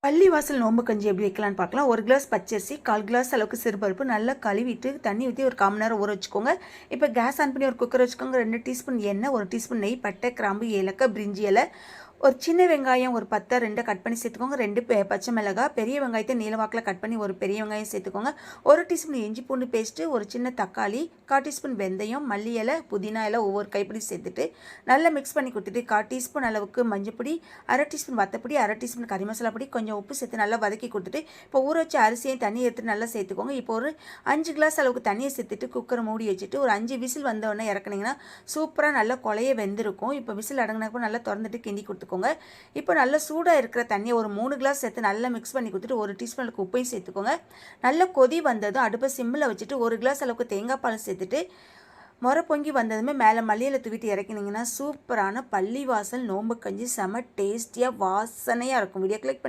பள்ளிவாசல் நோம்பு கஞ்சி எப்படி வைக்கலான்னு பார்க்கலாம். 1 கிளாஸ் பச்சரிசி, 1/4 கிளாஸ் அளவுக்கு சிறுபருப்பு நல்லா கழுவிட்டு தண்ணி ஊற்றி ஒரு 1/4 மணி நேரம் ஊற வச்சுக்கோங்க. இப்போ கேஸ் ஆன் பண்ணி ஒரு குக்கர் வச்சுக்கோங்க. 2 டீஸ்பூன் எண்ணெய், 1 டீஸ்பூன் நெய், பட்டை, கிராம்பு, ஏலக்காய், பிரிஞ்சி இலை, ஒரு சின்ன வெங்காயம் ஒரு 10 2 கட் பண்ணி சேர்த்துக்கோங்க. 2 பச்சை மிளகாய், பெரிய வெங்காயத்தை நீளவாக்கில் கட் பண்ணி ஒரு பெரிய வெங்காயம் சேர்த்துக்கோங்க. 1 டீஸ்பூன் இஞ்சி பூண்டு பேஸ்ட்டு, ஒரு சின்ன தக்காளி, 1/4 டீஸ்பூன் வெந்தயம், மல்லி இலை, புதினா இலை ஒவ்வொரு கைப்பிடி சேர்த்துட்டு நல்லா மிக்ஸ் பண்ணி கொடுத்துட்டு 1/4 டீஸ்பூன் அளவுக்கு மஞ்சப்பொடி, 1/2 டீஸ்பூன் வத்தப்பொடி, 1/2 டீஸ்பூன் கறி மசாலா பொடி, கொஞ்சம் உப்பு சேர்த்து நல்லா வதக்கி கொடுத்துட்டு இப்போ ஊற வச்ச அரிசியையும் தண்ணி எடுத்துட்டு நல்லா சேர்த்துக்கோங்க. இப்போ ஒரு 5 கிளாஸ் அளவுக்கு தண்ணியை சேர்த்துட்டு குக்கரை மூடி வச்சுட்டு ஒரு 5 விசில் வந்தோடனே இறக்குனீங்கன்னா சூப்பராக நல்லா கொலைய வெந்திருக்கும். இப்போ விசில் அடங்கினப்போ நல்லா திறந்துட்டு கிண்டி கொடுத்துக்கோங்க. இப்போ நல்லா சூடாக இருக்கிற தண்ணியை ஒரு 3 கிளாஸ் சேர்த்து நல்லா மிக்ஸ் பண்ணி கொடுத்துட்டு 1 டீஸ்பூன் அளவுக்கு உப்பையும் சேர்த்துக்கோங்க. நல்லா கொதி வந்ததும் அடுப்பை சிம்மில் வச்சுட்டு 1 கிளாஸ் அளவுக்கு தேங்காய் பால் சேர்த்துட்டு முறை பொங்கி வந்ததுமே மேலே மல்லியில் தூவிட்டு இறக்கினீங்கன்னா சூப்பரான பள்ளிவாசல் நோம்பு கஞ்சி செம டேஸ்டியாக வாசனையாக இருக்கும். வீடியோ கிளிக் பண்ணி